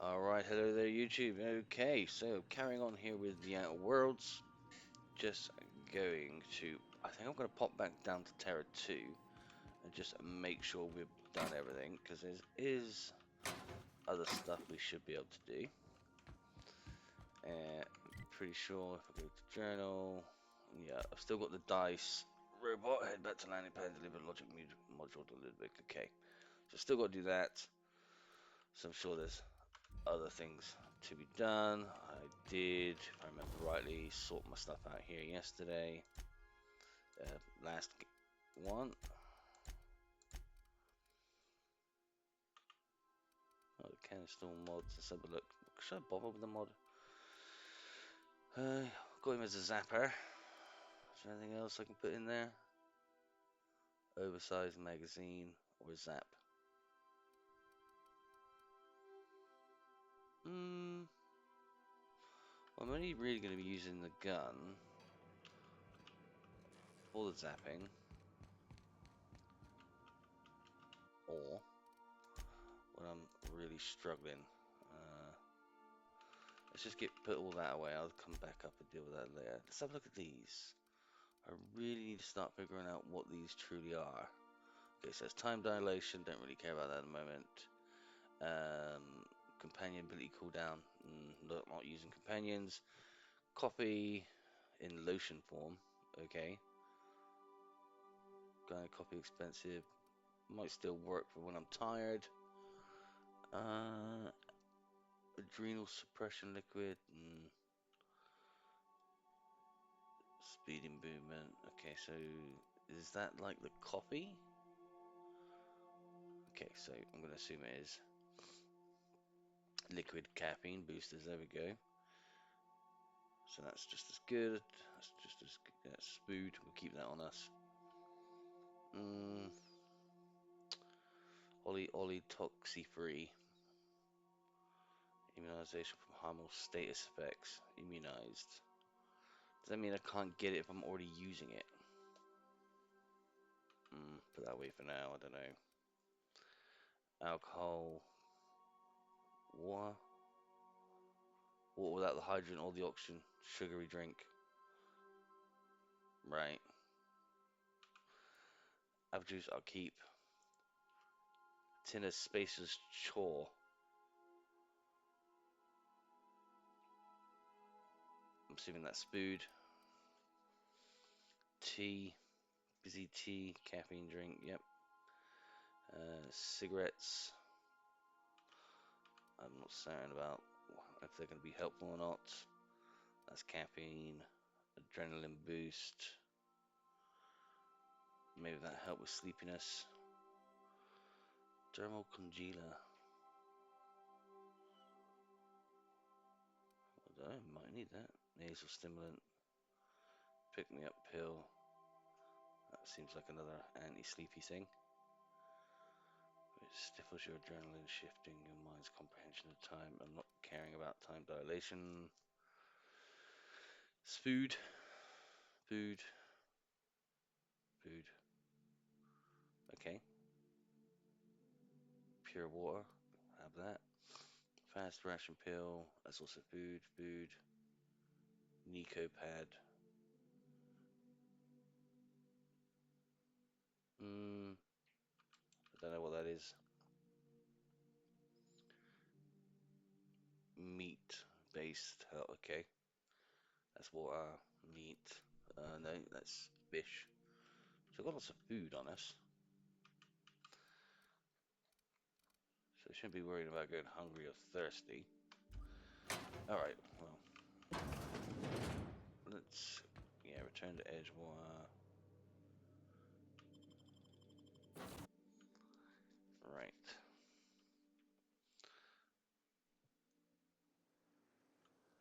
Alright, hello there YouTube. Okay, so carrying on here with the Outer Worlds. Just going to, I think I'm going to pop back down to Terra 2 and just make sure we've done everything, because there is other stuff we should be able to do. Pretty sure if I go to journal, yeah, I've still got the dice. Robot, head back to landing pad, deliver logic module delivered. Okay, so still got to do that. So I'm sure there's other things to be done. I did, if I remember rightly, sort my stuff out here yesterday. Last one. Oh, the can install mods. Let's have a look. Should I bother with the mod? Got him as a zapper. Is there anything else I can put in there? Oversized magazine or zap? Well, I'm only really going to be using the gun for the zapping, or when I'm really struggling. Let's just put all that away. I'll come back up and deal with that later. Let's have a look at these. I really need to start figuring out what these truly are. Okay, so it's time dilation. Don't really care about that at the moment. Companion ability cooldown. Not using companions. Copy in lotion form. Okay. Gonna copy expensive. Might still work for when I'm tired. Adrenal suppression liquid. Speeding movement. Okay, so is that like the coffee? Okay, so I'm gonna assume it is. Liquid caffeine boosters. There we go. So that's just as good. That's just as good. That's food. We'll keep that on us. Ollie toxi free. Immunization from harmful status effects. Immunized. Does that mean I can't get it if I'm already using it? Put that away for now. I don't know. Alcohol. Water. Water without the hydrogen or the oxygen. Sugary drink. Right. Apple juice I'll keep. Tin of Spacer's Chore. I'm assuming that's food. Tea. Busy tea. Caffeine drink. Yep. Cigarettes. I'm not certain about if they're going to be helpful or not. That's caffeine. Adrenaline boost. Maybe that help with sleepiness. Dermal congealer. I might need that. Nasal stimulant. Pick me up pill. That seems like another anti-sleepy thing. It stifles your adrenaline, shifting your mind's comprehension of time. I'm not caring about time dilation. It's food. Food. Food. Okay. Pure water. Have that. Fast ration pill. That's also food. Food. Nico pad. I don't know what that is. Meat based. Oh, okay. That's water. Meat. No, that's fish. So I've got lots of food on us. So I shouldn't be worried about going hungry or thirsty. Alright, well. Let's, return to Edgewater. Right.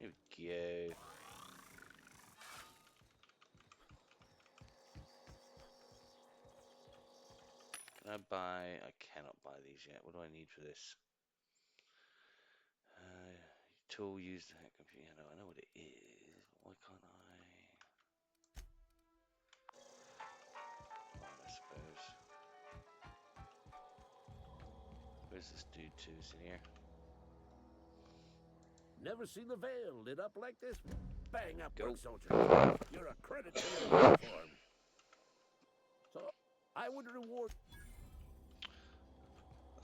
Here we go. Can I buy? I cannot buy these yet. What do I need for this? Tool used to hack computer. No, I know what it is. Why can't I suppose. Where's this dude to? Is in here? Never seen the Veil lit up like this. Bang up, Go. work soldier. You're a credit to your uniform. So, I would reward...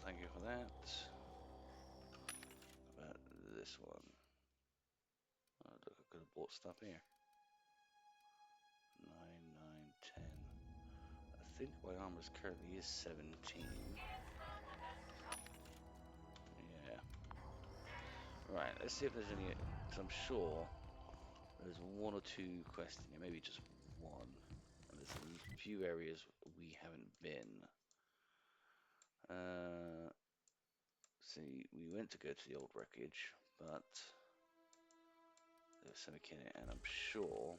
Thank you for that. About this one. Oh, look, I could have bought stuff here. 9, 9, 10. I think my armor's currently is 17. Yeah. Right, let's see if there's any, because I'm sure there's one or two quests in here, maybe just one. And there's a few areas we haven't been. See, we went to go to the old wreckage, but there's something in it, and I'm sure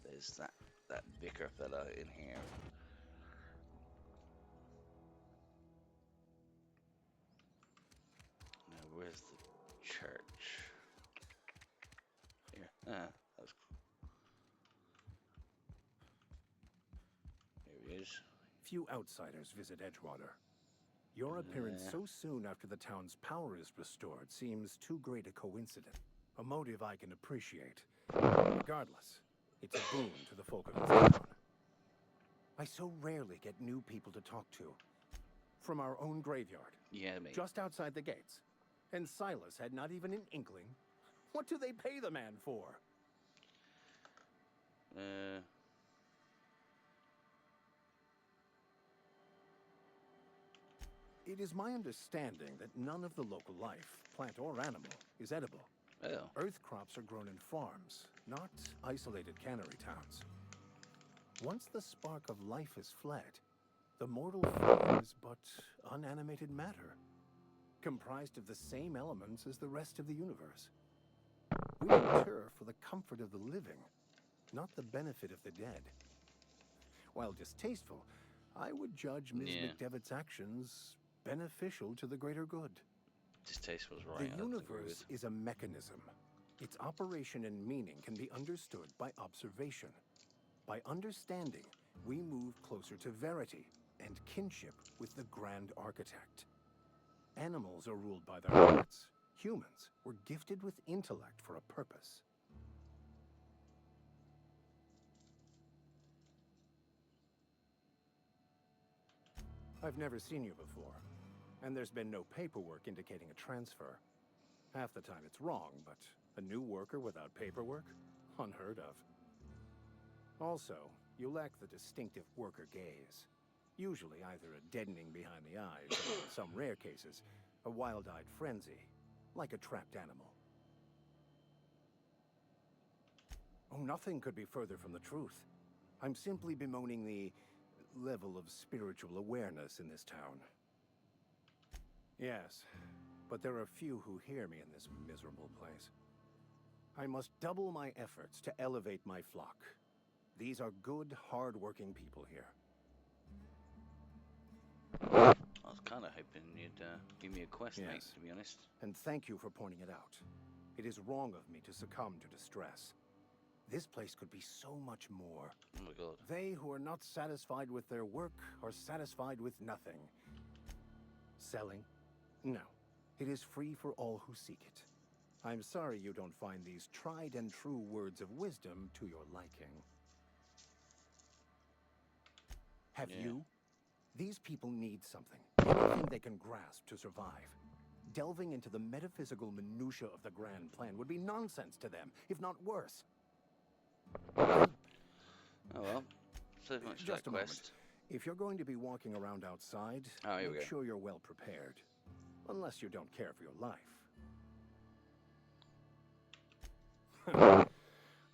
there's that vicar fella in here. Now, where's the church? Here. That was cool. Here he is. Few outsiders visit Edgewater. Your appearance so soon after the town's power is restored seems too great a coincidence. A motive I can appreciate. Regardless, it's a boon to the folk of this town. I so rarely get new people to talk to. From our own graveyard. Yeah, mate. Just outside the gates. And Silas had not even an inkling. What do they pay the man for? It is my understanding that none of the local life, plant or animal, is edible. Oh. Earth crops are grown in farms, not isolated cannery towns. Once the spark of life is fled, the mortal form is but unanimated matter, comprised of the same elements as the rest of the universe. We inter for the comfort of the living, not the benefit of the dead. While distasteful, I would judge Ms. McDevitt's actions beneficial to the greater good. Distaste was right. The universe is a mechanism. Its operation and meaning can be understood by observation. By understanding, we move closer to verity and kinship with the grand architect. Animals are ruled by their hearts. Humans were gifted with intellect for a purpose. I've never seen you before, and there's been no paperwork indicating a transfer. Half the time it's wrong, but a new worker without paperwork? Unheard of. Also, you lack the distinctive worker gaze. Usually either a deadening behind the eyes, or in some rare cases, a wild-eyed frenzy, like a trapped animal. Oh, nothing could be further from the truth. I'm simply bemoaning the level of spiritual awareness in this town. Yes, but there are few who hear me in this miserable place. I must double my efforts to elevate my flock. These are good, hard-working people here. I was kind of hoping you'd give me a quest, Yes. mate, to be honest. And thank you for pointing it out. It is wrong of me to succumb to distress. This place could be so much more. Oh my god. They who are not satisfied with their work are satisfied with nothing. Selling? No. It is free for all who seek it. I'm sorry you don't find these tried and true words of wisdom to your liking. Have you? These people need something. Anything they can grasp to survive. Delving into the metaphysical minutiae of the grand plan would be nonsense to them, if not worse. Oh well. So much for Just that a moment. quest. If you're going to be walking around outside, Oh, here we make go. sure you're well prepared. Unless you don't care for your life.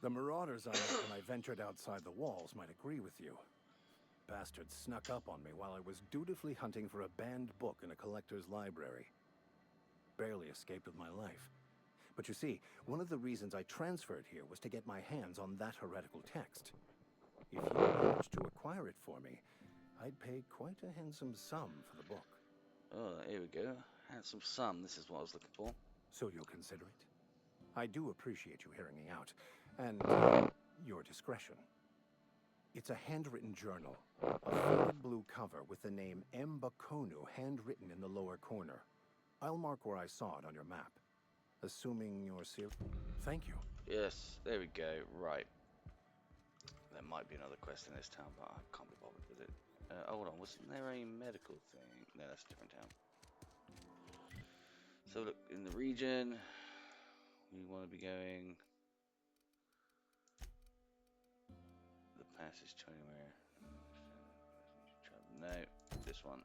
The marauders I met when I ventured outside the walls might agree with you. Bastards snuck up on me while I was dutifully hunting for a banned book in a collector's library. Barely escaped with my life. But you see, one of the reasons I transferred here was to get my hands on that heretical text. If you managed to acquire it for me, I'd pay quite a handsome sum for the book. Oh, here we go. Handsome sum. This is what I was looking for. So you'll consider it? I do appreciate you hearing me out, and your discretion. It's a handwritten journal, a faded blue cover with the name M. Bakonu handwritten in the lower corner. I'll mark where I saw it on your map. Assuming you're serious. Thank you. Yes, there we go. Right. There might be another quest in this town, but I can't be bothered with it. Hold on, wasn't there a medical thing? No, that's a different town. So look, in the region, we want to be going the passage to anywhere. No, this one.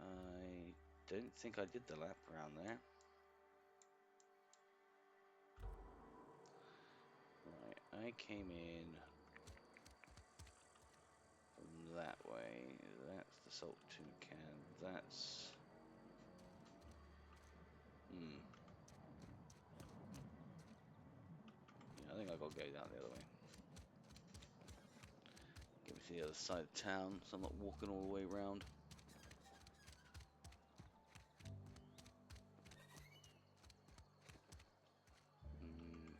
I don't think I did the lap around there. Right, I came in from that way. That's the salt tuna can. That's... Yeah, I think I gotta go down the other way. Get me to the other side of town, so I'm not walking all the way around.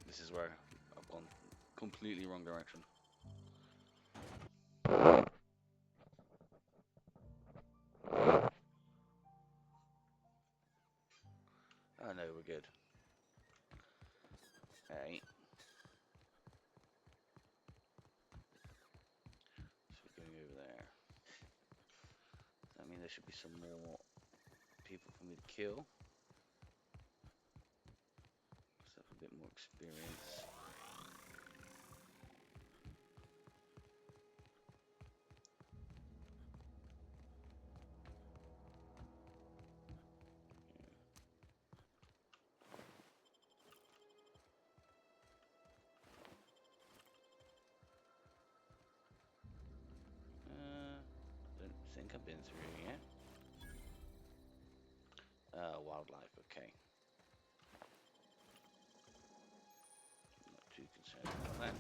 This is where I've gone completely wrong direction. Oh no, we're good. Hey. So we're going over there. I mean, there should be some more people for me to kill. So I have a bit more experience. I don't think I've been through yet. Wildlife, okay. Not too concerned about that.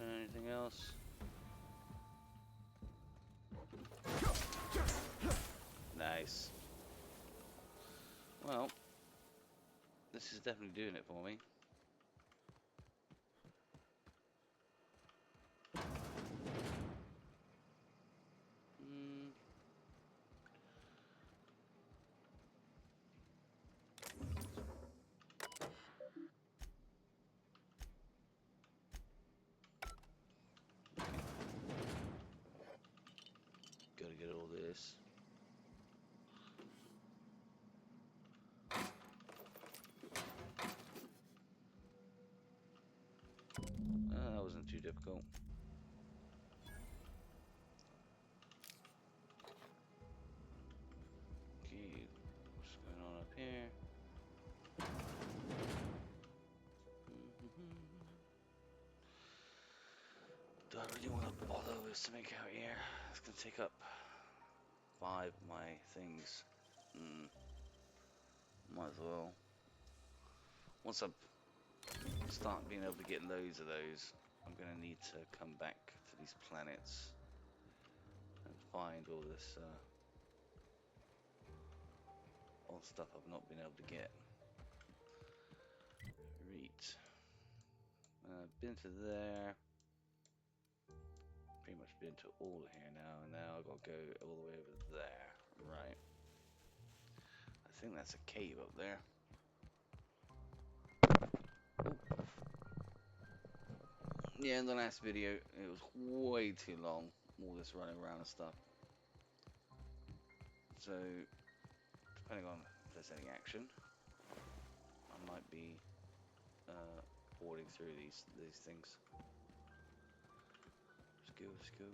Anything else? Nice. Well, this is definitely doing it for me. Gotta get all this. That wasn't too difficult. Okay, what's going on up here? Do I really want to bother with something out here? It's gonna take up 5 of my things. Might as well. Once I start being able to get loads of those, I'm gonna need to come back to these planets and find all this old stuff I've not been able to get. Right. I've been to there. Pretty much been to all of here now, and now I've got to go all the way over there. Right. I think that's a cave up there. Ooh. Yeah, in the last video, it was way too long, all this running around and stuff. So, depending on if there's any action, I might be boarding through these things. Let's go, let's go.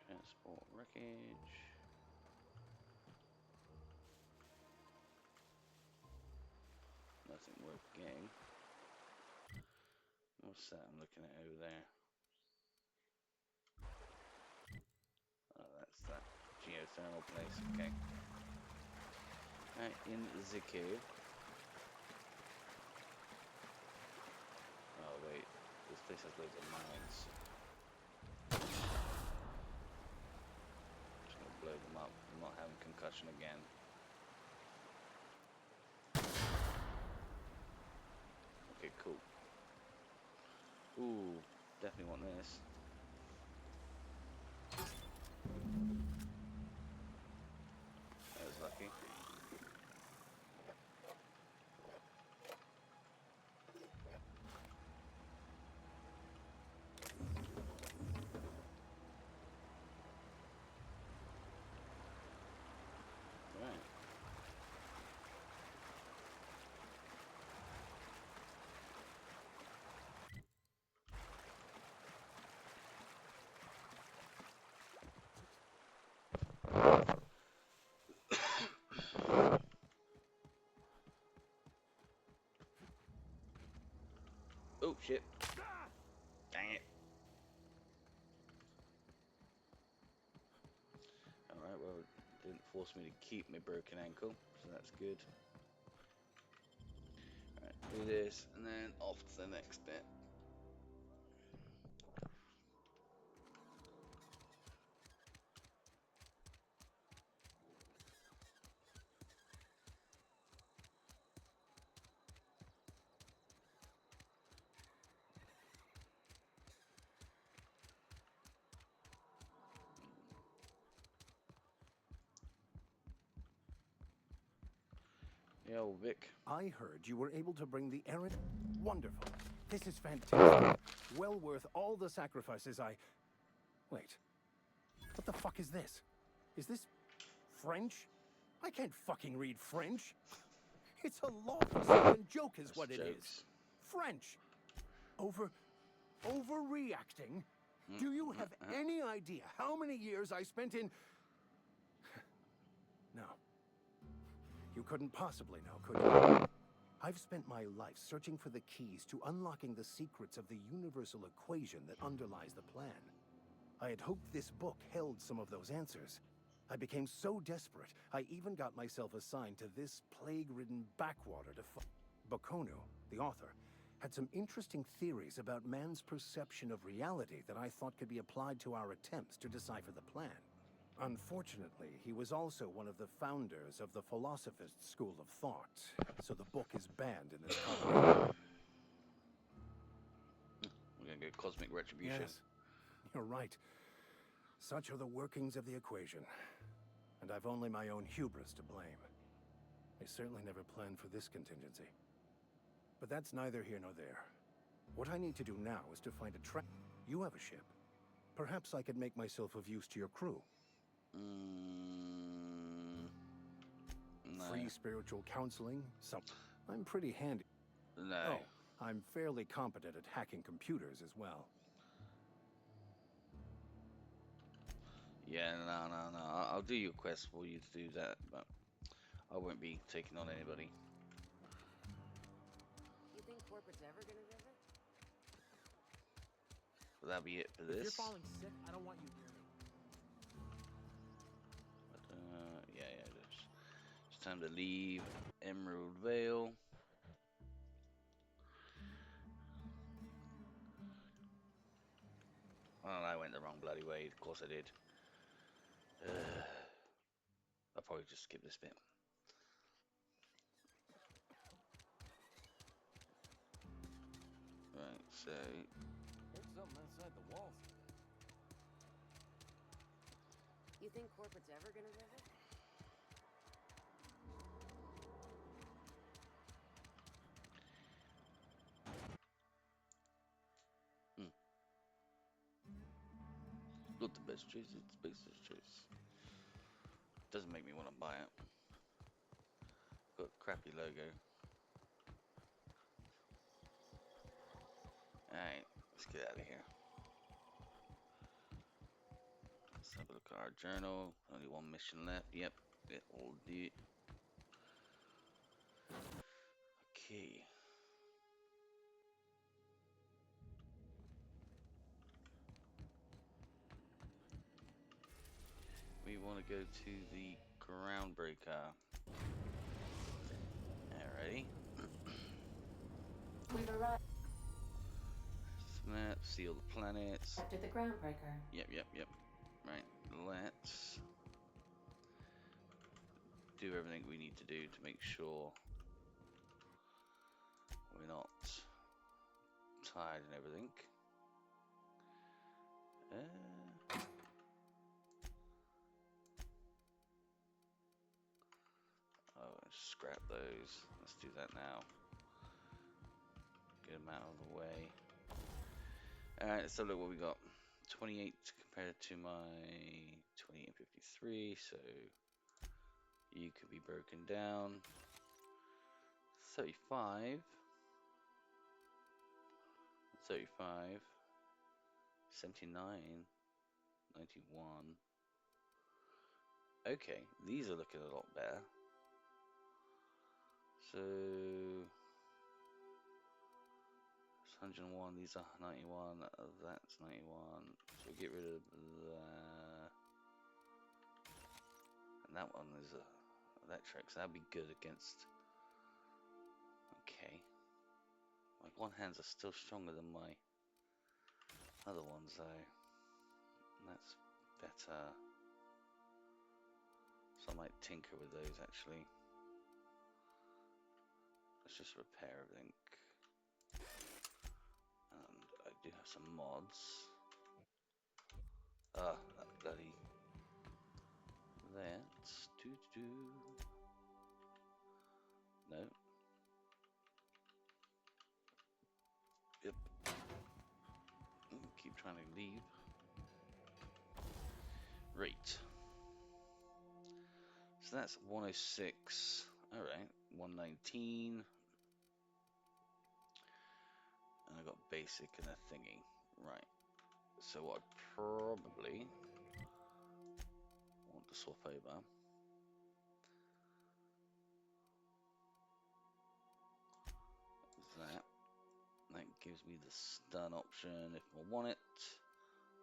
Transport wreckage. Nothing worth getting. What's that I'm looking at over there? Oh, that's that geothermal place. Okay. Right, in the cave. Oh, wait. This place has loads of mines. Just gonna blow them up. I'm not having concussion again. Okay, cool. Ooh, definitely want this. That was lucky. Right. Oh, shit. Dang it. Alright, well, it didn't force me to keep my broken ankle, so that's good. Alright, do this, and then off to the next bit. Yo, Vic. I heard you were able to bring the errant. Wonderful. This is fantastic. Well worth all the sacrifices I. Wait. What the fuck is this? Is this French? I can't fucking read French. It's a law-forsaken joke is That's what it is. jokes. French. Overreacting? Do you have any idea how many years I spent in... No. You couldn't possibly know, could you? I've spent my life searching for the keys to unlocking the secrets of the universal equation that underlies the plan. I had hoped this book held some of those answers. I became so desperate, I even got myself assigned to this plague-ridden backwater to Bokonu, the author, had some interesting theories about man's perception of reality that I thought could be applied to our attempts to decipher the plan. Unfortunately, he was also one of the founders of the Philosophist School of Thought, so the book is banned in this colony. We're gonna get cosmic retribution. Yes, you're right. Such are the workings of the equation, and I've only my own hubris to blame. I certainly never planned for this contingency. But that's neither here nor there. What I need to do now is to find a track. You have a ship. Perhaps I could make myself of use to your crew. No. Free spiritual counseling, I'm pretty handy. No. Oh, I'm fairly competent at hacking computers as well. Yeah, no. I'll do your quest for you to do that, but I won't be taking on anybody. You think corporate's ever gonna visit? So that'll be it for this. If you're falling sick, I don't want you near me. But, yeah, it's time to leave Emerald Vale. Oh, I went the wrong bloody way. Of course I did. I'll probably just skip this bit. Right, so There's something inside the walls. You think corporate's ever gonna visit? not the best choice. It's the best choice. Doesn't make me want to buy it. Got a crappy logo. Alright, let's get out of here. Let's have a look at our journal. Only one mission left. Yep, it will do. Okay. go to the Groundbreaker. Alrighty. We've arrived Map, see all the planets. after the groundbreaker. Yep. Right, let's do everything we need to do to make sure we're not tired and everything. Oh, scrap those. Let's do that now. Get them out of the way. Alright, let's have a look what we got. 28 compared to my 28 and 53, so you could be broken down. 35. 35. 79. 91. Okay, these are looking a lot better. So 101, these are 91, that's 91. So we get rid of that. And that one is that tracks. That'd be good against. Okay. My one hands are still stronger than my other ones though. That's better. So I might tinker with those actually. Let's just repair everything. And I do have some mods. Ah, that bloody. Let's do. No. Yep. Keep trying to leave. Right. So that's 106. Alright. 119. And I got basic and a thingy. Right. So what I probably want to swap over is that. That gives me the stun option if I want it.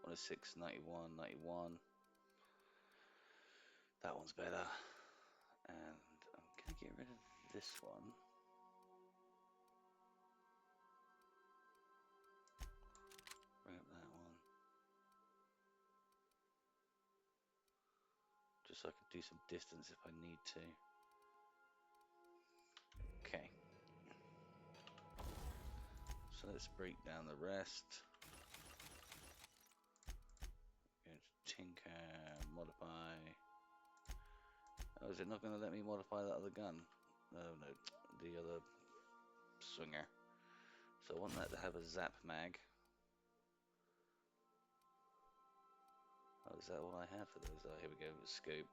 106, 91, 91. That one's better. And I'm going to get rid of this one. Bring up that one. Just so I can do some distance if I need to. Okay. So let's break down the rest. Go to tinker, modify. Oh, is it not going to let me modify that other gun? No, the other swinger. So I want that to have a zap mag. Oh, is that all I have for those? Oh, here we go, with scope.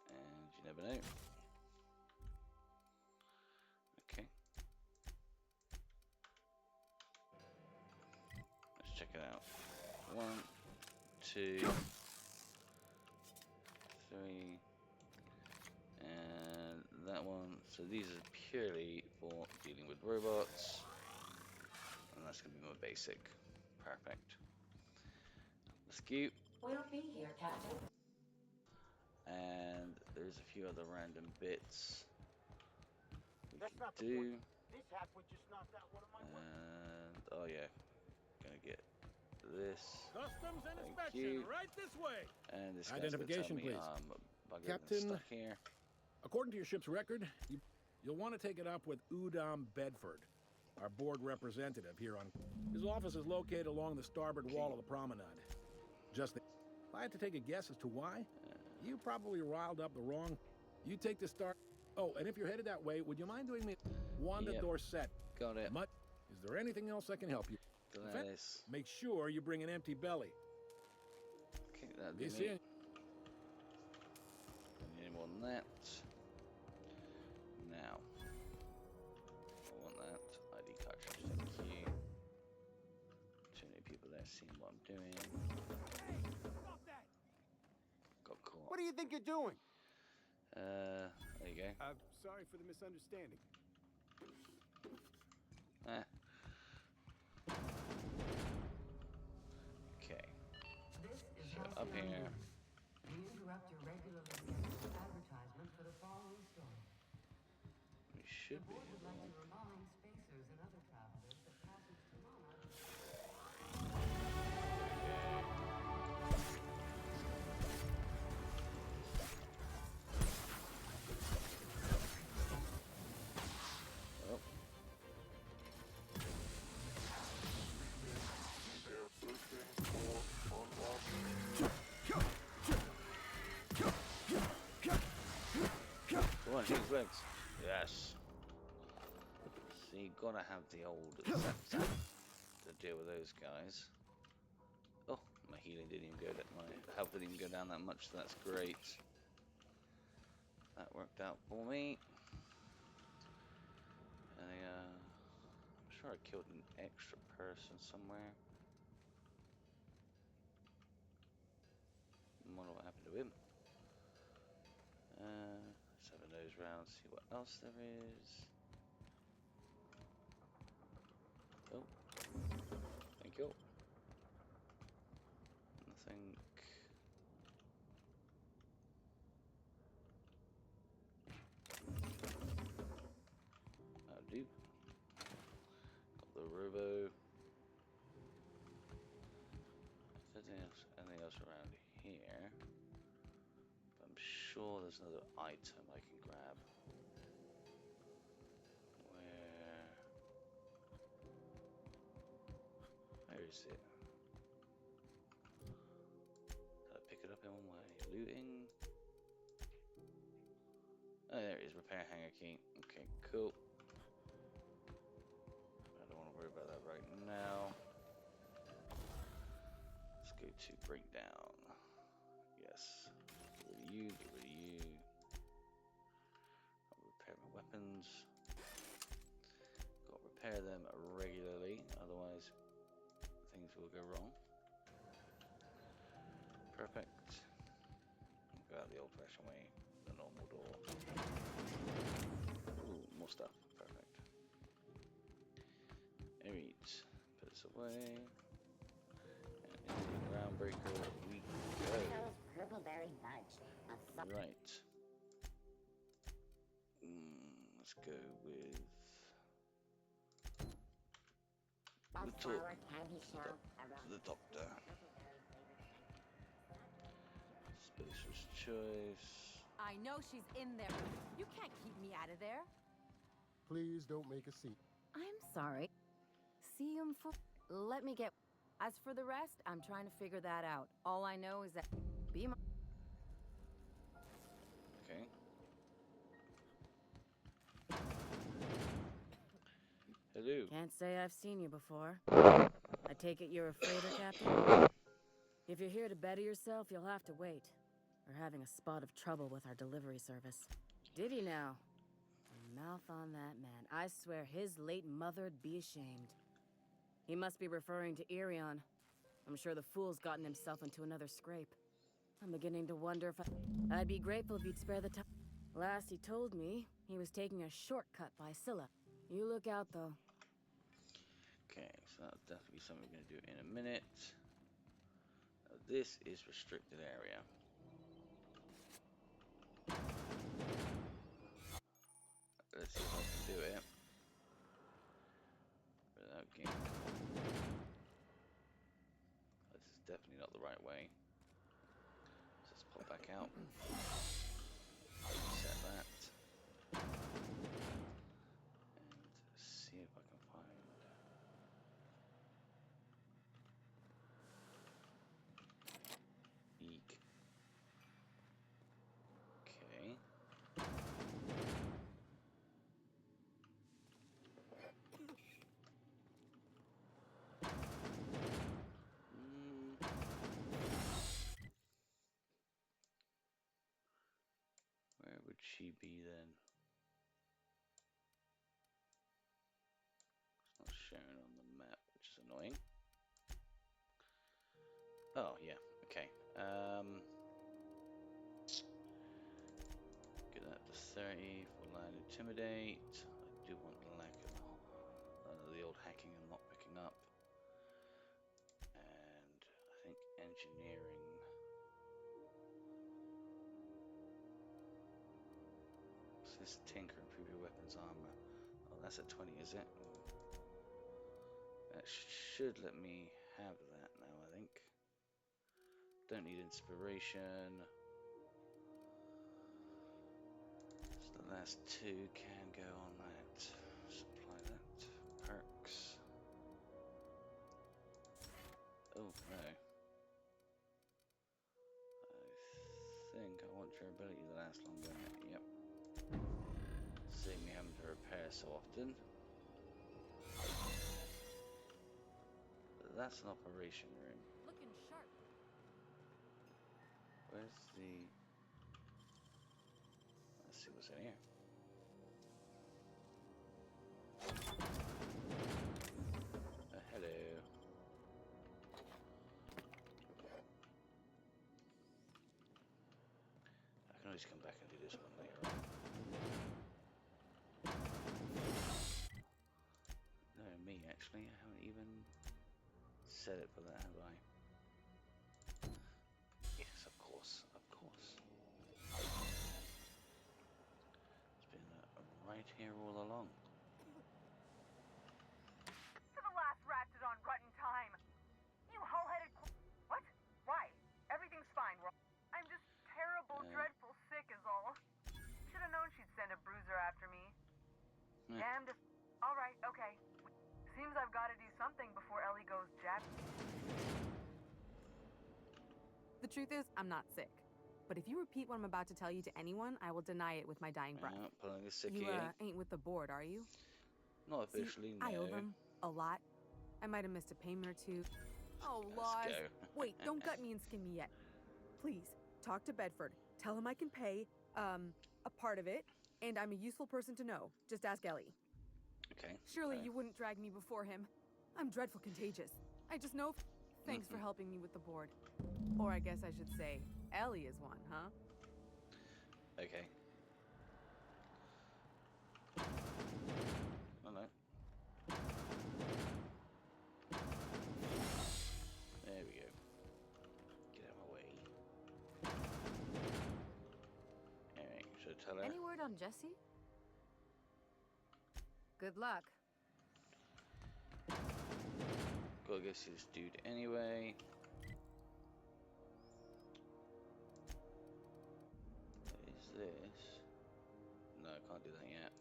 And you never know. Okay. Let's check it out. 1, 2, 3, and that one. So these are purely for dealing with robots, and that's going to be my basic. Perfect. Let's go. We'll be here, Captain. And there's a few other random bits we That's can not the do. point. This halfway just knocked out one of my And oh yeah, gonna get this. Customs and Thank inspection, you. right this way. And this guy's gonna tell Identification, me please. I'm buggered and Captain. stuck here. According to your ship's record, you'll want to take it up with Udom Bedford, our board representative here on. His office is located along the starboard wall of the promenade. If I had to take a guess as to why, you probably riled up the wrong. You take the start. Oh, and if you're headed that way, would you mind doing me Wanda Yep. Dorset? Got it. Is there anything else I can help you? Gladys. Make sure you bring an empty belly. Okay, that'd be This me. in. Don't need any more than that. Now, I want that ID cartridge. Thank you. Too many people there seeing what I'm doing. Stop that! Got caught. What do you think you're doing? There you go. Sorry for the misunderstanding. Ah. Okay. This is your Up here. We interrupt your regularly scheduled advertisement for the following story. We The should be board would like able. to remind spacers and other travelers that passage to Monarch is Oh. Come on, shoot his legs. Yes. So you gotta have the old zap to deal with those guys. Oh, my healing didn't even go that my health didn't even go down that much, so that's great. That worked out for me. And I'm sure I killed an extra person somewhere. I wonder what happened to him. Let's have a nose round, see what else there is. Oh, thank you. Nothing. That'll do. Got the robo. Is there anything else around here? I'm sure there's another item I can grab. Where is it? Did I pick it up in one way? Looting. Oh, there it is. Repair hanger key. Okay, cool. I don't want to worry about that right now. Let's go to breakdown. Yes. Get rid of you. Get rid of you. I'll repair my weapons. Got to repair them regularly, otherwise things will go wrong. Perfect. Go out the old-fashioned way, the normal door. Ooh, more stuff. Perfect. Alright, put this away. And into the groundbreaker we go. Those purple-berry fudge. Right. Let's go with. We talk to the doctor. Spacer's choice. I know she's in there. You can't keep me out of there. Please don't make a scene. I'm sorry. See him for. Let me get. As for the rest, I'm trying to figure that out. All I know is that. Be my. Okay. Hello. Can't say I've seen you before. I take it you're a freighter captain? If you're here to better yourself, you'll have to wait. We're having a spot of trouble with our delivery service. Did he now? A mouth on that man. I swear his late mother'd be ashamed. He must be referring to Irion. I'm sure the fool's gotten himself into another scrape. I'm beginning to wonder if I'd be grateful if you'd spare the time. Last he told me, he was taking a shortcut by Scylla. You look out, though. Okay, so that'll definitely be something we're going to do in a minute. This is restricted area. Let's see if I can do it without getting caught. This is definitely not the right way. So let's pop back out. Set that. And see if I can find. Eek. Okay. Where would she be then? It's not shown on the map, which is annoying. Oh yeah, okay. Get that to 30 for land intimidate. I do want lack of the old hacking and not picking up. And I think engineering This tinker, improve your weapons armor. Oh, that's at 20, is it? That should let me have that now, I think. Don't need inspiration. So the last two can go on that. Supply that. Perks. Oh, no. I think I want durability to last longer. Yep. Save me having to repair so often. That's an operation room. Looking sharp. Where's the... Let's see what's in here. Hello. I can always come back and do this one later on. No, me actually. I haven't even set it for that, have I? Yes, of course, of course. It's been right here all along. To the last rat is on rotten time. You hull-headed what? Why? Everything's fine. I'm just terrible, dreadful sick is all. Should have known she'd send a bruiser after me. Damned if... Alright, okay. Seems I've got to do something before Ellie goes jab. The truth is, I'm not sick. But if you repeat what I'm about to tell you to anyone, I will deny it with my dying breath. Pulling a sickie. You ain't with the board, are you? Not officially, See, no. I owe them a lot. I might have missed a payment or two. Oh, Let's laws. go. Wait, don't gut me and skin me yet. Please, talk to Bedford. Tell him I can pay, a part of it, and I'm a useful person to know. Just ask Ellie. Okay. Surely you wouldn't drag me before him. I'm dreadful contagious. I just know... Thanks for helping me with the board. Or I guess I should say, Ellie is one, huh? Okay. Oh no. There we go. Get out of my way. Alright, should I tell her? Any word on Jesse? Good luck. Gotta go see this dude anyway. What is this? No, I can't do that yet.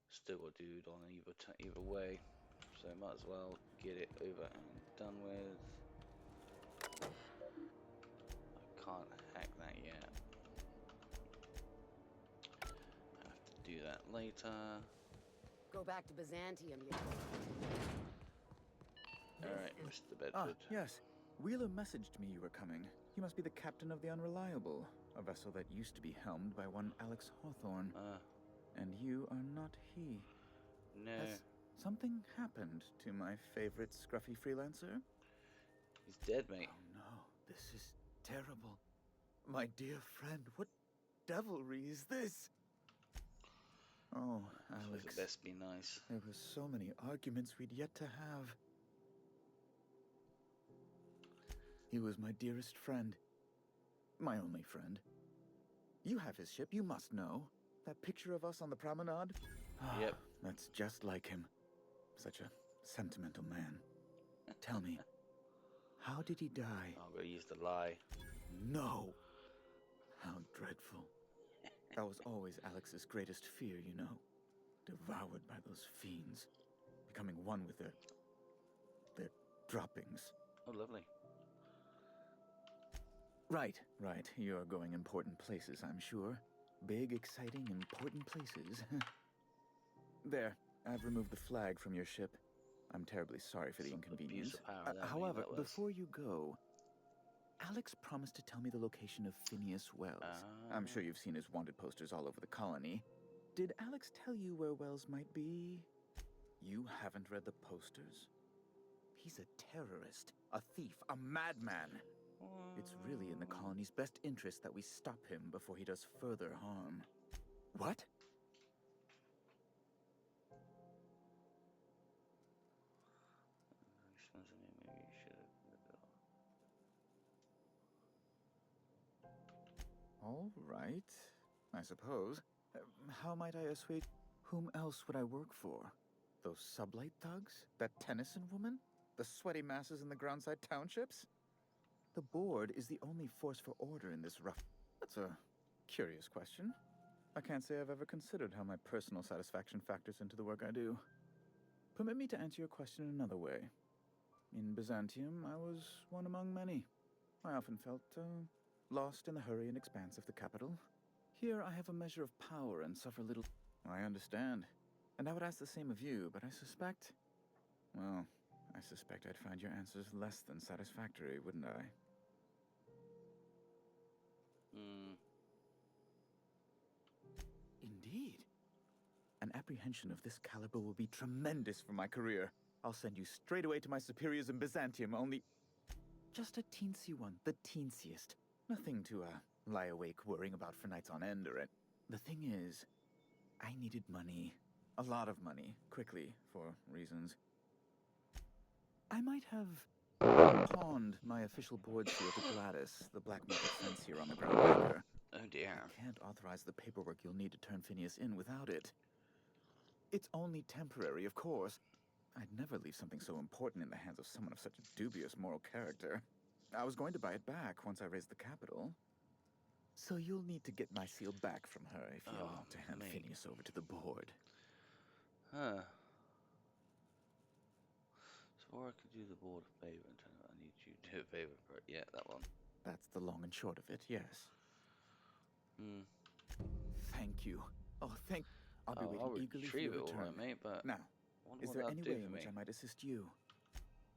Still got dude on either way, so I might as well get it over and done with. I can't hack that yet. I have to do that later. Go back to Byzantium, you Alright, Mr. Ah, Bedford. yes. Wheeler messaged me you were coming. You must be the captain of the Unreliable, a vessel that used to be helmed by one Alex Hawthorne. And you are not he. No. Has something happened to my favorite scruffy freelancer? He's dead, mate. Oh no, this is terrible. My dear friend, what devilry is this? Oh, Alex. It best be nice. There were so many arguments we'd yet to have. He was my dearest friend. My only friend. You have his ship, you must know. That picture of us on the promenade? Yep. That's just like him. Such a sentimental man. Tell me, how did he die? I'm gonna use the lie. No! How dreadful. That was always Alex's greatest fear, you know. Devoured by those fiends. Becoming one with their droppings. Oh, lovely. Right. You're going important places, I'm sure. Big, exciting, important places. There, I've removed the flag from your ship. I'm terribly sorry for the Some inconvenience. abuse of power, that However, that was. before you go, Alex promised to tell me the location of Phineas Wells. I'm sure you've seen his wanted posters all over the colony. Did Alex tell you where Wells might be? You haven't read the posters? He's a terrorist, a thief, a madman. It's really in the colony's best interest that we stop him before he does further harm. What? All right. I suppose. How might I assuage? Whom else would I work for? Those sublight thugs? That Tennyson woman? The sweaty masses in the groundside townships? The board is the only force for order in this rough... That's a curious question. I can't say I've ever considered how my personal satisfaction factors into the work I do. Permit me to answer your question another way. In Byzantium, I was one among many. I often felt, lost in the hurry and expanse of the capital. Here I have a measure of power and suffer little... I understand. And I would ask the same of you, but I suspect... Well, I suspect I'd find your answers less than satisfactory, wouldn't I? Indeed. An apprehension of this caliber will be tremendous for my career. I'll send you straight away to my superiors in Byzantium, only... Just a teensy one, the teensiest. Nothing to, lie awake worrying about for nights on end or it. The thing is, I needed money. A lot of money, quickly, for reasons. I might have pawned my official board seal to Gladys, the black market fence here on the groundbreaker. Oh dear. I can't authorize the paperwork you'll need to turn Phineas in without it. It's only temporary, of course. I'd never leave something so important in the hands of someone of such a dubious moral character. I was going to buy it back once I raised the capital. So you'll need to get my seal back from her if you want to hand Phineas over to the board. Huh. So or I could do the board a favor and tell them I need you to do a favor for it. Yeah, that one. That's the long and short of it, yes. Thank you. Oh, thank... I'll be I'll waiting eagerly for retrieve your it all return. right, mate, but Now, wonder is what there that'll any do way for in which me. I might assist you?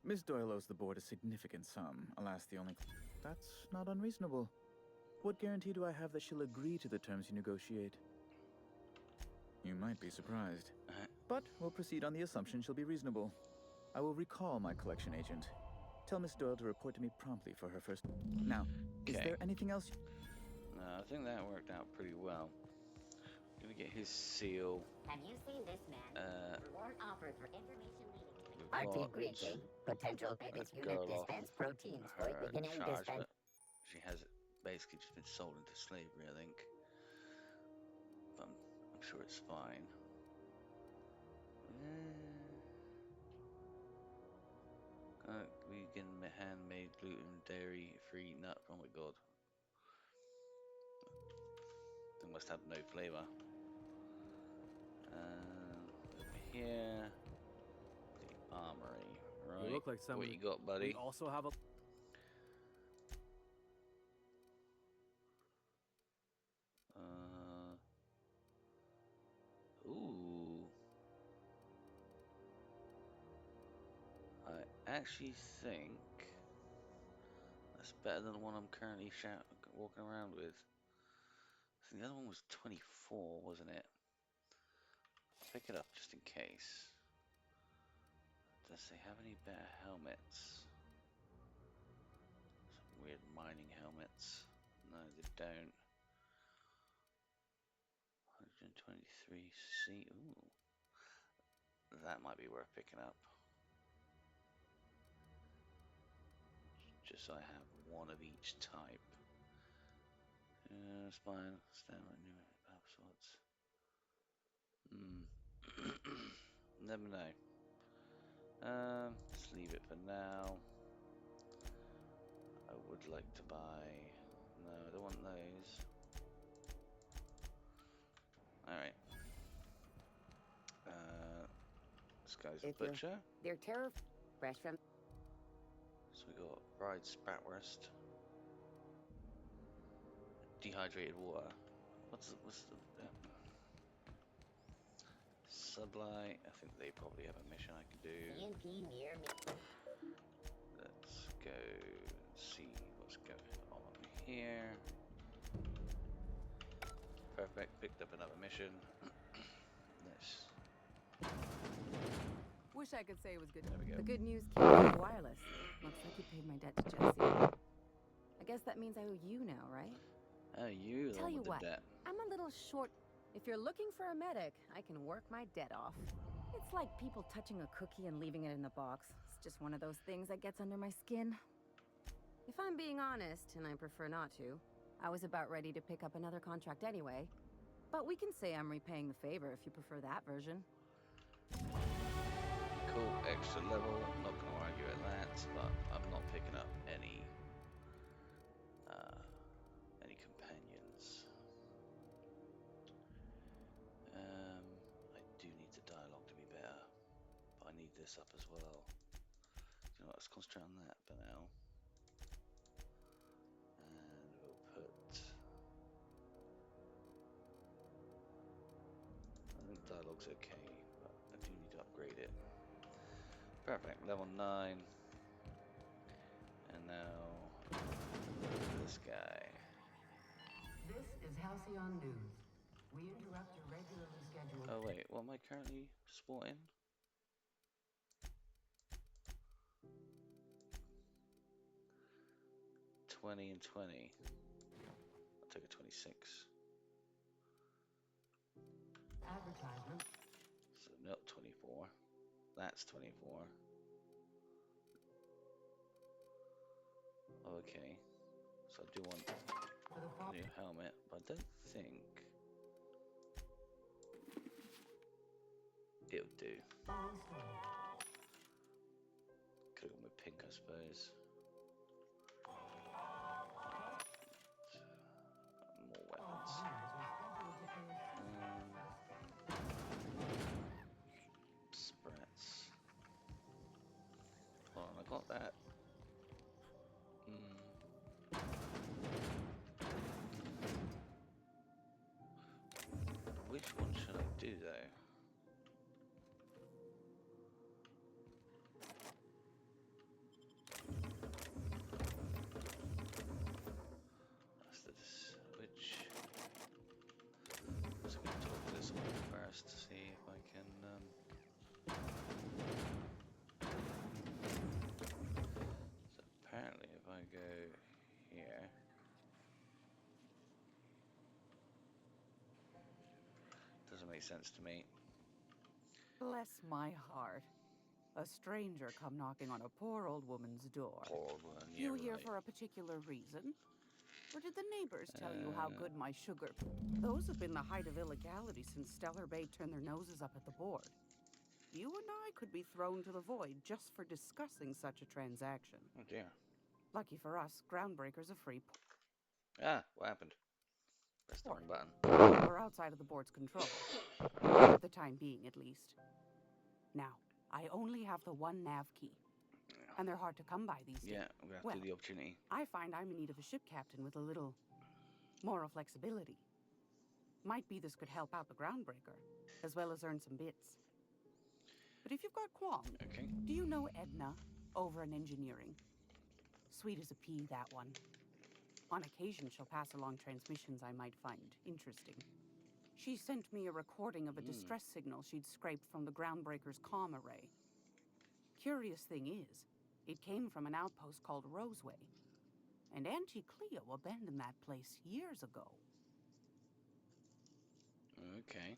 Miss Doyle owes the board a significant sum. Alas, the only... That's not unreasonable. What guarantee do I have that she'll agree to the terms you negotiate? You might be surprised. But we'll proceed on the assumption she'll be reasonable. I will recall my collection agent. Tell Miss Doyle to report to me promptly for her first... Now, is there anything else... No, I think that worked out pretty well. Gonna get his seal. Have you seen this man? Reward offered for information leading to... We've Arctic greeting. Potential payments unit girl off dispense proteins for her beginning charge, dispense. but she has basically just been sold into slavery, I think. But I'm sure it's fine. We can handmade gluten, dairy-free nut. Oh my god. They must have no flavor. Over here, the armory. Right. You look like someone. What you got, buddy? We also have a. Ooh. I actually think that's better than the one I'm currently walking around with. I think the other one was 24, wasn't it? I'll pick it up just in case. Does they have any better helmets? Some weird mining helmets. No, they don't. 123C. Ooh. That might be worth picking up. Just so I have one of each type. Spine, stamina, new sorts. Never know. Let's leave it for now. I would like to buy. No, I don't want those. Alright. This guy's a butcher. They're terrible. Fresh from. So we got fried spratwurst. Dehydrated water. What's the Sublight? I think they probably have a mission I can do. EMP near me. Let's go see what's going on here. Perfect, picked up another mission. Nice. Wish I could say it was good. There we go. The good news came from wireless. Looks like you paid my debt to Jesse. I guess that means I owe you now, right? Oh, you the Tell one you with what, the debt. I'm a little short. If you're looking for a medic, I can work my debt off. It's like people touching a cookie and leaving it in the box. It's just one of those things that gets under my skin. If I'm being honest, and I prefer not to, I was about ready to pick up another contract anyway, But we can say I'm repaying the favor if you prefer that version. Cool, extra level. Not gonna argue at that, but I'm not picking up any companions. I do need the dialogue to be better, but I need this up as well. You know what, let's concentrate on that for now. And we'll put... I think dialogue's okay, but I do need to upgrade it. Perfect, level 9. And now, this guy. This is Halcyon News. We interrupt your regularly scheduled... Oh wait, what am I currently sporting? 20 and 20. I'll take a 26. Advertisement. So not 24. That's 24. Okay. So I do want a new helmet, but I don't think it'll do. Could have gone with pink, I suppose. More weapons. Sprats. Hold on, I got that. Which one should I do though? That's the switch. I'm just going to talk to this one first to see if I can. So apparently, if I go here. Doesn't make sense to me. Bless my heart. A stranger come knocking on a poor old woman's door. Poor old woman, yeah, You here right. for a particular reason? Or did the neighbors tell you how good my sugar... Those have been the height of illegality since Stellar Bay turned their noses up at the board. You and I could be thrown to the void just for discussing such a transaction. Oh dear. Lucky for us, Groundbreaker's a free... Ah, what happened? Press the wrong button. We're outside of the board's control. For the time being, at least. Now, I only have the one nav key. And they're hard to come by these days. Yeah, we have to do the opportunity. I find I'm in need of a ship captain with a little moral flexibility. Might be this could help out the Groundbreaker, as well as earn some bits. But if you've got qualms, okay. Do you know Edna over in engineering? Sweet as a pea, that one. On occasion, she'll pass along transmissions I might find interesting. She sent me a recording of a distress signal she'd scraped from the Groundbreaker's comm array. Curious thing is, it came from an outpost called Roseway, and Auntie Cleo abandoned that place years ago. Okay.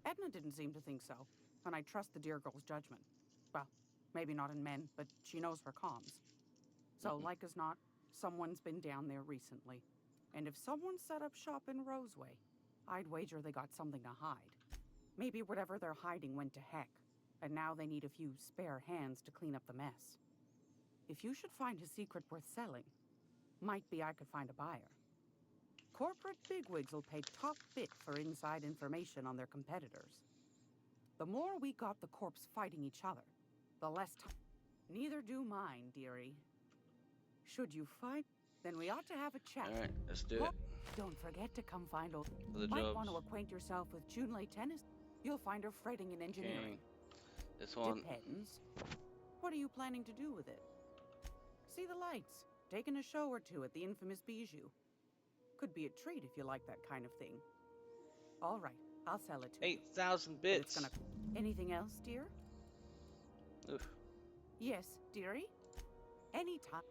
Edna didn't seem to think so, and I trust the dear girl's judgment. Well, maybe not in men, but she knows her comms. So, like as not, someone's been down there recently. And if someone set up shop in Roseway, I'd wager they got something to hide. Maybe whatever they're hiding went to heck, and now they need a few spare hands to clean up the mess. If you should find a secret worth selling, might be I could find a buyer. Corporate bigwigs will pay top bit for inside information on their competitors. The more we got the corps fighting each other, the less time. Neither do mine, dearie. Should you fight, then we ought to have a chat. Alright, let's do it. Don't forget to come find old... For the Might jobs. want to acquaint yourself with Junlei Tennis. You'll find her fretting in engineering. Okay. This one. Depends. What are you planning to do with it? See the lights. Taking a show or two at the infamous Bijou. Could be a treat if you like that kind of thing. All right, I'll sell it to you. 8,000 bits. It's gonna... Anything else, dear? Oof. Yes, dearie? Anytime.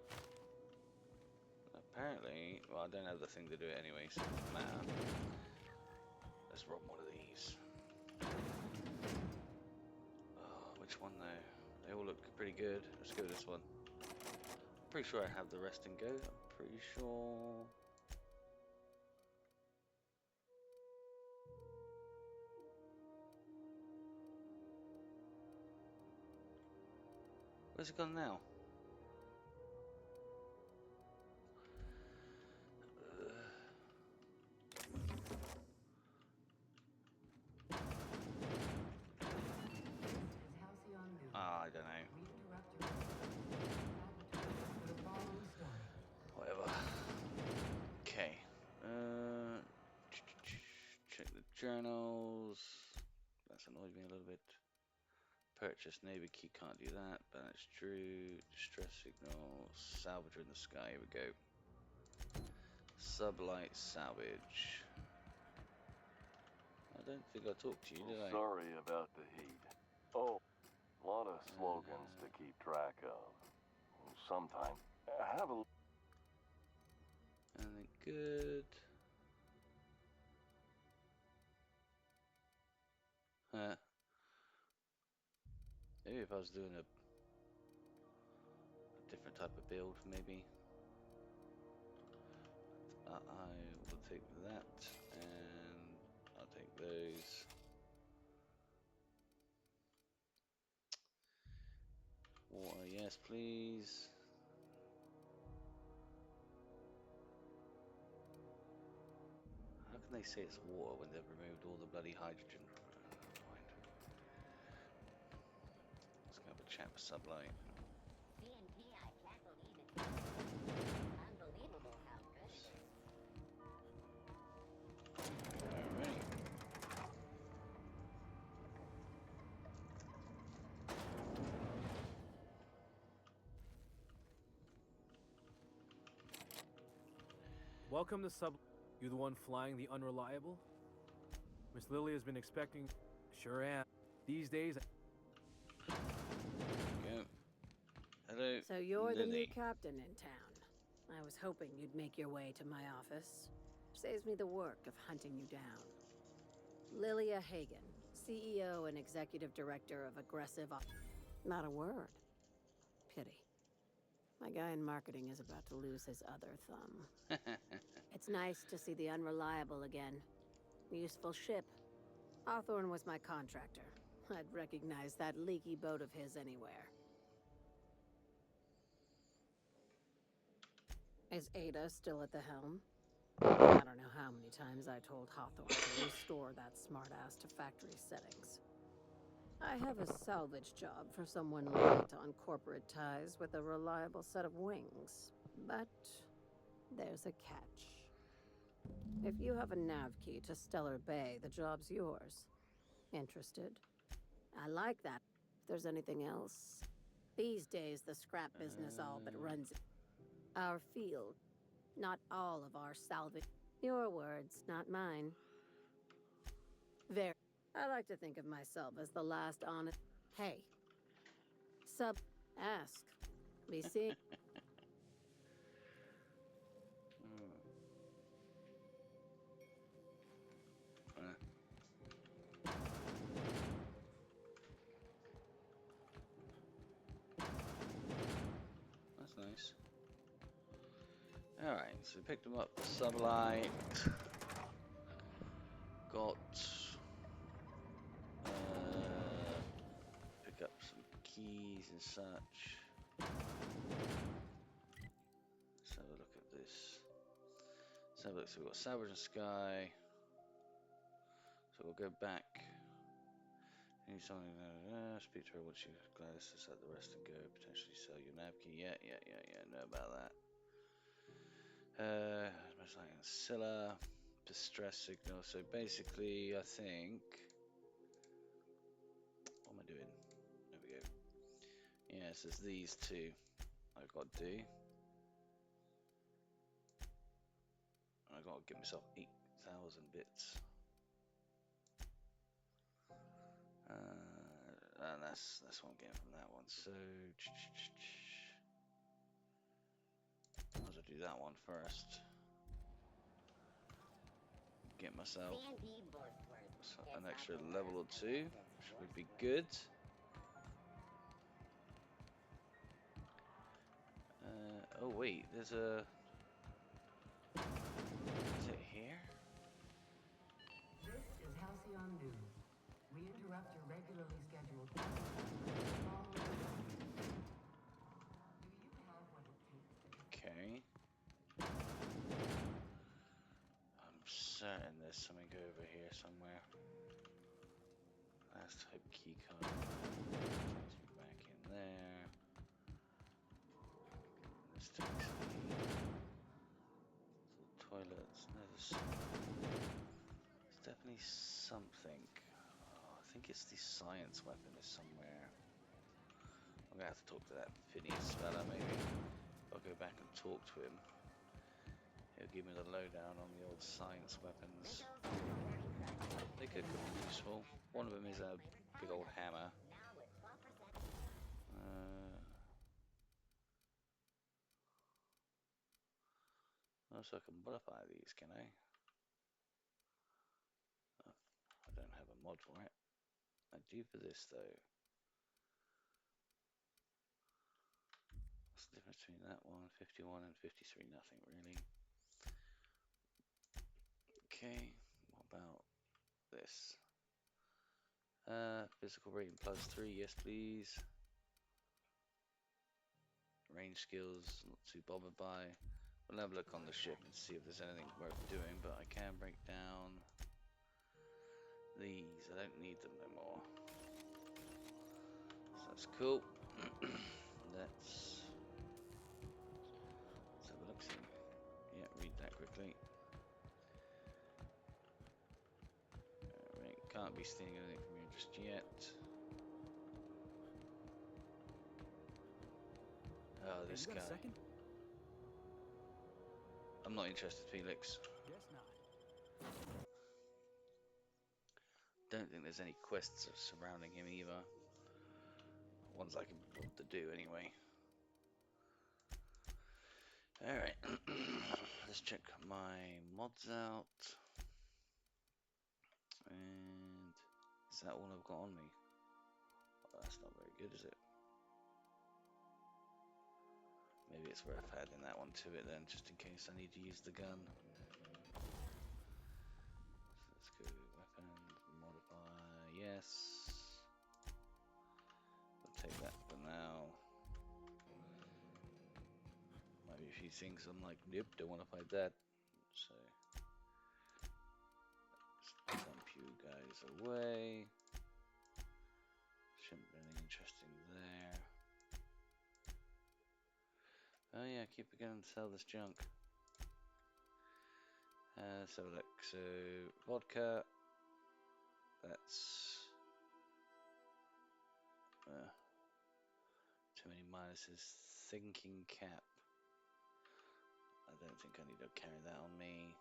Apparently, well, I don't have the thing to do it anyway, so it doesn't matter. Let's rob one of these. Oh, which one though? They all look pretty good. Let's go with this one. I'm pretty sure I have the rest in go. I'm pretty sure. Where's it gone now? I don't know. Whatever. Okay. Check the journals. That's annoyed me a little bit. Purchase neighbor key, can't do that. Balance true. Distress signal. Salvage in the sky. Here we go. Sublight salvage. I don't think I talked to you, did I? Sorry about the heat. Oh, a lot of slogans to keep track of. Sometime. Have a... Anything good? Huh. Maybe if I was doing a different type of build, maybe. I will take that, and I'll take those. Water, yes, please. How can they say it's water when they've removed all the bloody hydrogen? Let's go have a chat with Sublight. I can't believe it. Unbelievable how good it is. Alright. Welcome to Sub. You the one flying the unreliable? Miss Lily has been expecting. Sure am. These days. Go. Hello. So you're the new Lily. captain in town. I was hoping you'd make your way to my office. Saves me the work of hunting you down. Lilia Hagen, CEO and Executive Director of Aggressive Not a word. Pity. My guy in marketing is about to lose his other thumb. It's nice to see the Unreliable again. Useful ship. Hawthorne was my contractor. I'd recognize that leaky boat of his anywhere. Is Ada still at the helm? I don't know how many times I told Hawthorne to restore that smartass to factory settings. I have a salvage job for someone light on corporate ties with a reliable set of wings. But there's a catch. If you have a nav key to Stellar Bay, the job's yours. Interested? I like that. If there's anything else. These days, the scrap business all but runs our field. Not all of our salvage. Your words, not mine. I like to think of myself as the last honest. Hey. Ask. Be seen. That's nice. Alright, so we picked them up. Sublight. Got pick up some keys and such. Let's have a look at this. Let's have a look. So we've got Salvage and Sky. So we'll go back. Need something. Speak to her once you've Gladys to set the rest and go. Potentially sell your nav key. Yeah. Know about that. Most like Scylla. Distress signal. So basically, I think. What am I doing? There we go. Yeah, so it's these two I've got to do. I've got to give myself 8,000 bits. And that's what I'm getting from that one. So I'll do that one first. Get myself an extra level or two, which would be good. Oh wait, there's a. Is it here? This is Halcyon News. We interrupt your regularly scheduled. And there's something over here somewhere. Last type key card. Takes me back in there. This takes me to the toilets. No, there's definitely something. Oh, I think it's the science weapon is somewhere. I'm gonna have to talk to that Phineas fella maybe. I'll go back and talk to him. He'll give me the lowdown on the old science weapons. They could be useful. One of them is a big old hammer. Also, I can modify these, can I? Oh, I don't have a mod for it. I do for this, though. What's the difference between that one, 51, and 53? Nothing, really. Okay, what about this? Physical rating +3, yes please. Range skills, not too bothered by. We'll have a look on the ship and see if there's anything worth doing, but I can break down these. I don't need them no more. So that's cool. Let's have a look see. Yeah, read that quickly. Alright, can't be stealing anything from here just yet. Oh, this guy. I'm not interested, Felix. Guess not. Don't think there's any quests surrounding him either. Ones I can be able to do anyway. Alright, let's check my mods out. And is that all I've got on me? Oh, that's not very good, is it? Maybe it's worth adding that one to it then, just in case I need to use the gun. So let's go weapon, modify, yes. I'll take that for now. Might be a few things I'm like, nope, don't want to fight that. So let's dump you guys away. Shouldn't be anything interesting there. Oh yeah, keep beginning to sell this junk. Let's have a look. So vodka. That's too many minuses. Thinking cap. I don't think I need to carry that on me.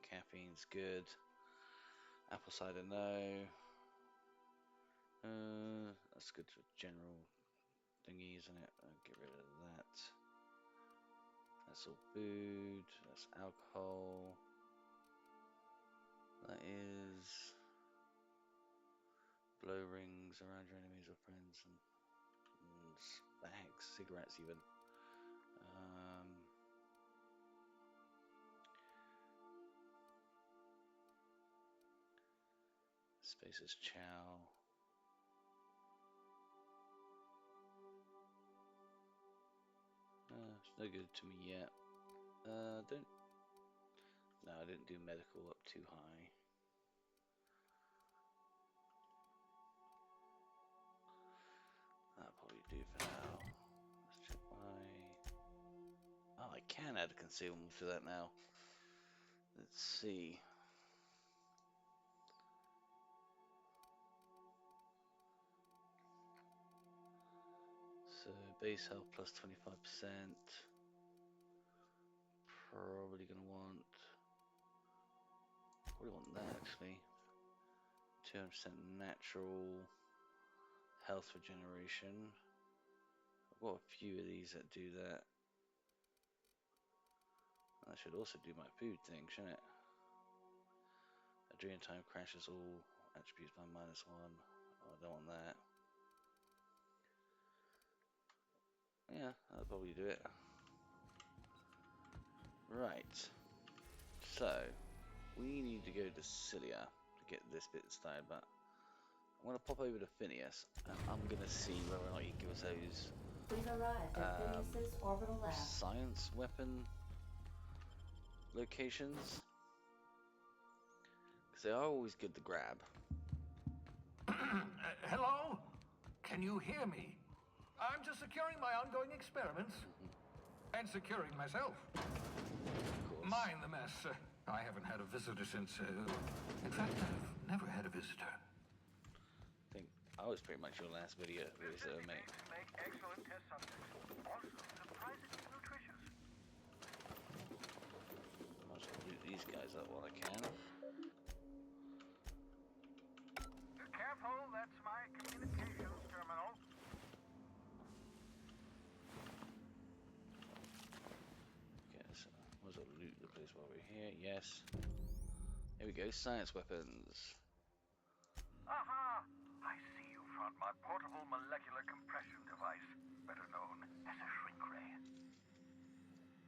Caffeine's good. Apple cider, no. That's good for general thingy, isn't it? I'll get rid of that. That's all food. That's alcohol. That is blow rings around your enemies or friends and bags, cigarettes even. Spaces chow. It's no good to me yet. No, I didn't do medical up too high. That'll probably do for now. Let's check my... Oh, I can add a concealment to that now. Let's see. So base health plus 25%. Probably want that actually. 200% natural health regeneration. I've got a few of these that do that. That should also do my food thing, shouldn't it? Adrenaline time crashes all attributes by -1. Oh, I don't want that. Yeah, that'll probably do it. Right. So, we need to go to Cilia to get this bit started, but I'm going to pop over to Phineas, and I'm going to see whether or not he gives those We've arrived at Phineas's orbital lab. science weapon locations. they are always good to grab. Hello? Can you hear me? I'm just securing my ongoing experiments. And securing myself. Mind the mess. I haven't had a visitor since... in fact, I've never had a visitor. I think I was pretty much your last video visitor, mate. Make excellent test subjects. Also, surprisingly nutritious. Might as well loot these guys up while I can. Careful, that's my communications terminal. Okay, so might as well loot the place while we're here. Yes. Here we go, science weapons. Aha! I see you found my portable molecular compression device, better known as a shrink ray.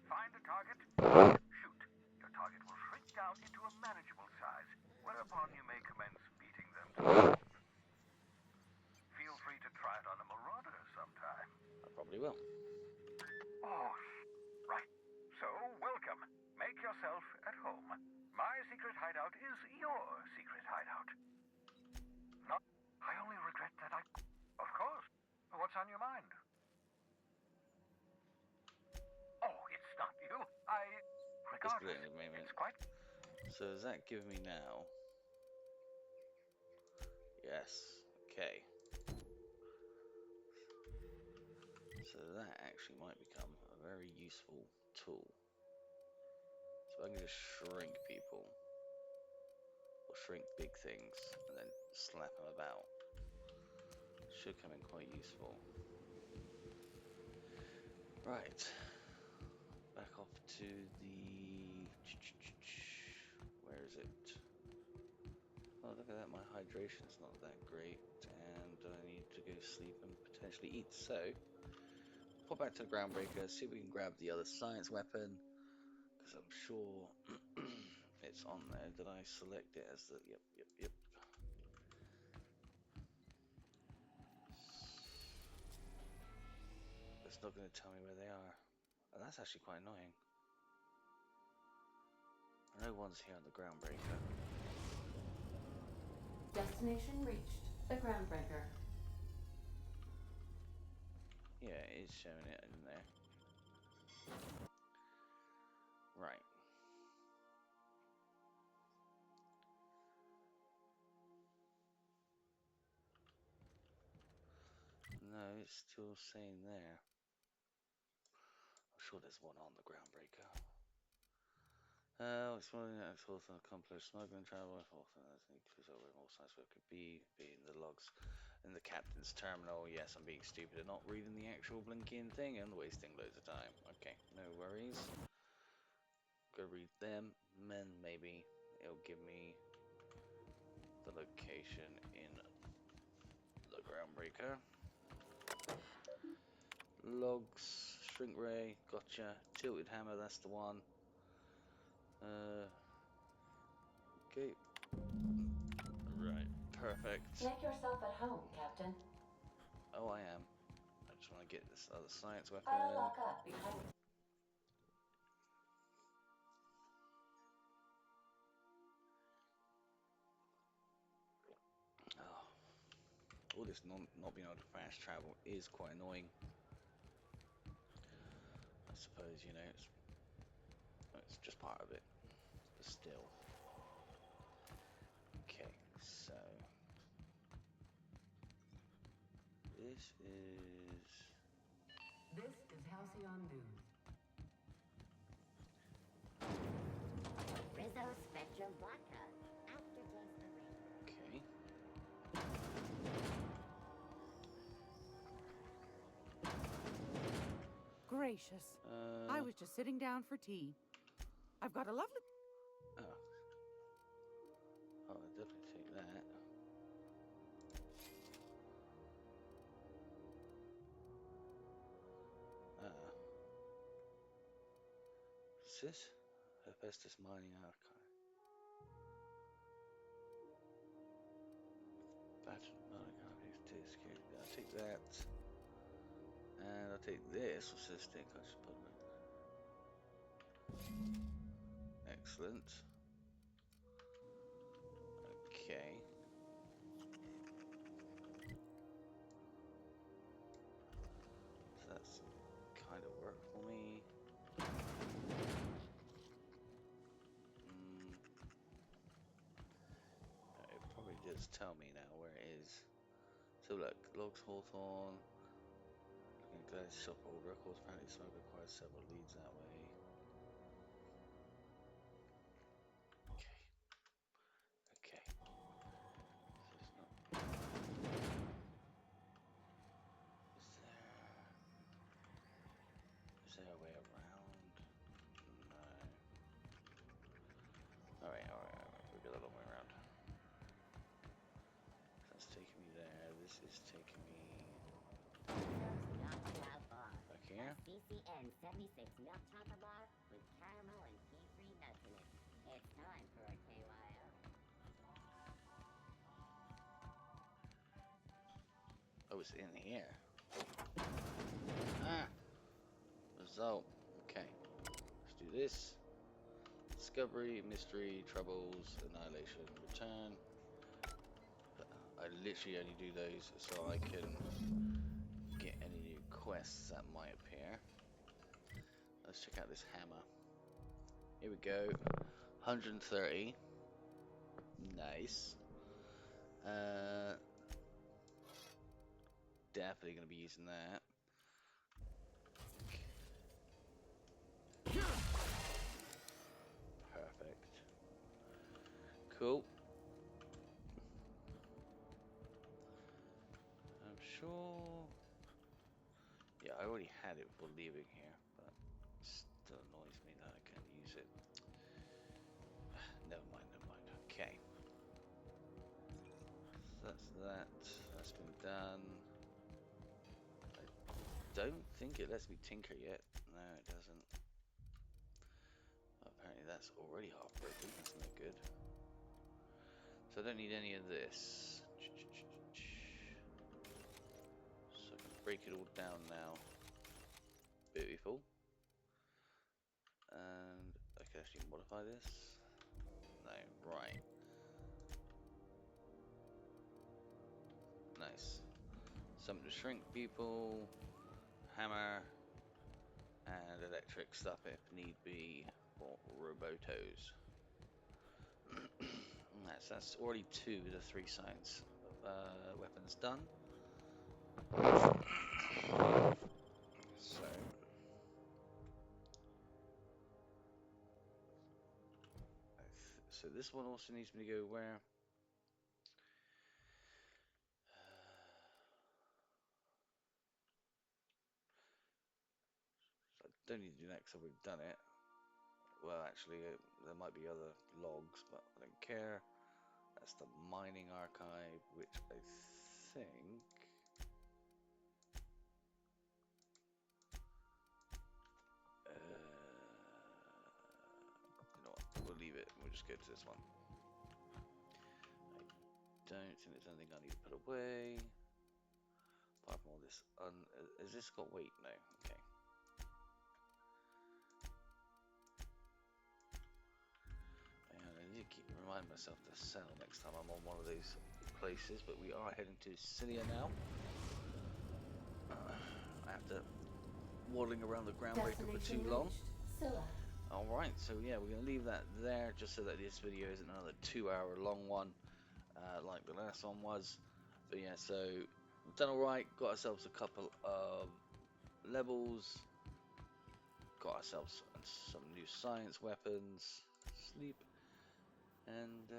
Find a target, shoot. Your target will shrink down into a manageable size, whereupon you may commence beating them to death. Feel free to try it on a marauder sometime. I probably will. Oh, right. So, welcome. Make yourself at home. My secret hideout is your secret hideout. No, I only regret that I... Of course. What's on your mind? Oh, it's not you. Regardless, it's quite... So does that give me now? Yes. Okay. So that actually might become a very useful tool. So I can just shrink people. Or shrink big things and then slap them about. Should come in quite useful. Right. Back off to the... Where is it? Oh, look at that, my hydration's not that great, and I need to go sleep and potentially eat. So, pop back to the Groundbreaker, see if we can grab the other science weapon, because I'm sure it's on there. Did I select it as the... Yep. It's not going to tell me where they are. And that's actually quite annoying. No one's here on the Groundbreaker. Destination reached. The Groundbreaker. Yeah, it is showing it in there. Right. No, it's still saying there. I'm sure there's one on the Groundbreaker. Exploring that source and accomplish smuggling travel with includes over more science where it could be in the logs in the captain's terminal. Yes, I'm being stupid and not reading the actual blinking thing and wasting loads of time. Okay, no worries. Go read them, and maybe it'll give me the location in the Groundbreaker. Logs, shrink ray, gotcha. Tilted hammer, that's the one. Okay. Right, perfect. Make yourself at home, Captain. Oh, I am. I just want to get this other science weapon. I'll lock up behind. Oh. All this not being able to fast travel is quite annoying. I suppose, you know, it's just part of it. But still. Okay, so this is Halcyon News. Rizzo Spectrum Blackout. Aftertaste of rain. okay. Gracious. I was just sitting down for tea. I've got a lovely... Oh. I'll definitely take that. What's this? Hephaestus Mining Archive. Batch mining archive. I'll take that. And I'll take this. What's this thing? I should put it. Excellent. Okay. So that's kind of work for me. It probably does tell me now where it is. So look, Logs Hawthorne. Looking at Gladys shop old records. Apparently, Smoke acquired several leads that way. Okay. So it's not. Is there a way around? No. Alright. We got a long way around. That's taking me there. This is taking me back here. CCN 76 milk chocolate bar with caramel and pea-free nuts in it. It's time for a KYO. Oh, it's in here. Ah! Result. Okay. Let's do this. Discovery, mystery, troubles, annihilation, return. I literally only do those so I can get any new quests that might appear. Let's check out this hammer. Here we go. 130. Nice. Definitely going to be using that. Perfect. Cool. I'm sure. Yeah, I already had it before leaving here, but it still annoys me that I can't use it. Never mind. Okay. So that's that. That's been done. I don't think it lets me tinker yet. No, it doesn't. Apparently that's already half broken. That's no good. So I don't need any of this. So I can break it all down now. Beautiful. And I can actually modify this. No, right. Nice. Something to shrink people. Hammer. And electric stuff if need be for robotos. That's already 2 of the 3 science weapons done. So this one also needs me to go where? I don't need to do that because we've done it. Well, actually, there might be other logs, but I don't care. That's the mining archive, which I think... you know what? We'll leave it. We'll just go to this one. I don't think there's anything I need to put away. Apart from all this. Has this got weight? No. Okay. And I need to keep reminding myself to sell next time I'm on one of these places, but we are heading to Cilia now. After waddling around the groundbreaker for too long. Alright, so yeah, we're going to leave that there just so that this video isn't another 2-hour long one like the last one was. But yeah, so we've done alright, got ourselves a couple of levels, got ourselves some new science weapons, sleep, and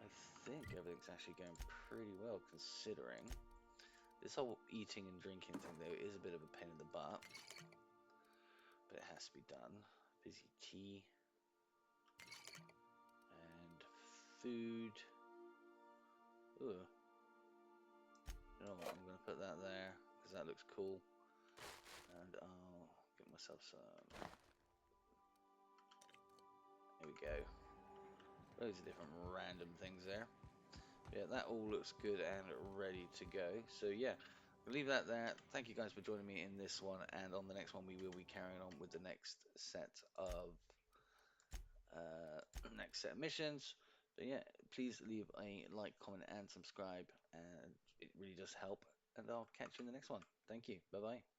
I think everything's actually going pretty well considering. This whole eating and drinking thing though is a bit of a pain in the butt, but it has to be done. Busy tea and food. Ooh. You know what, I'm going to put that there because that looks cool, and I'll get myself some. Here we go. Loads of different random things there. Yeah, that all looks good and ready to go. So yeah, we'll leave that there. Thank you guys for joining me in this one, and on the next one we will be carrying on with the next set of missions. But yeah, please leave a like, comment, and subscribe, and it really does help. And I'll catch you in the next one. Thank you. Bye bye.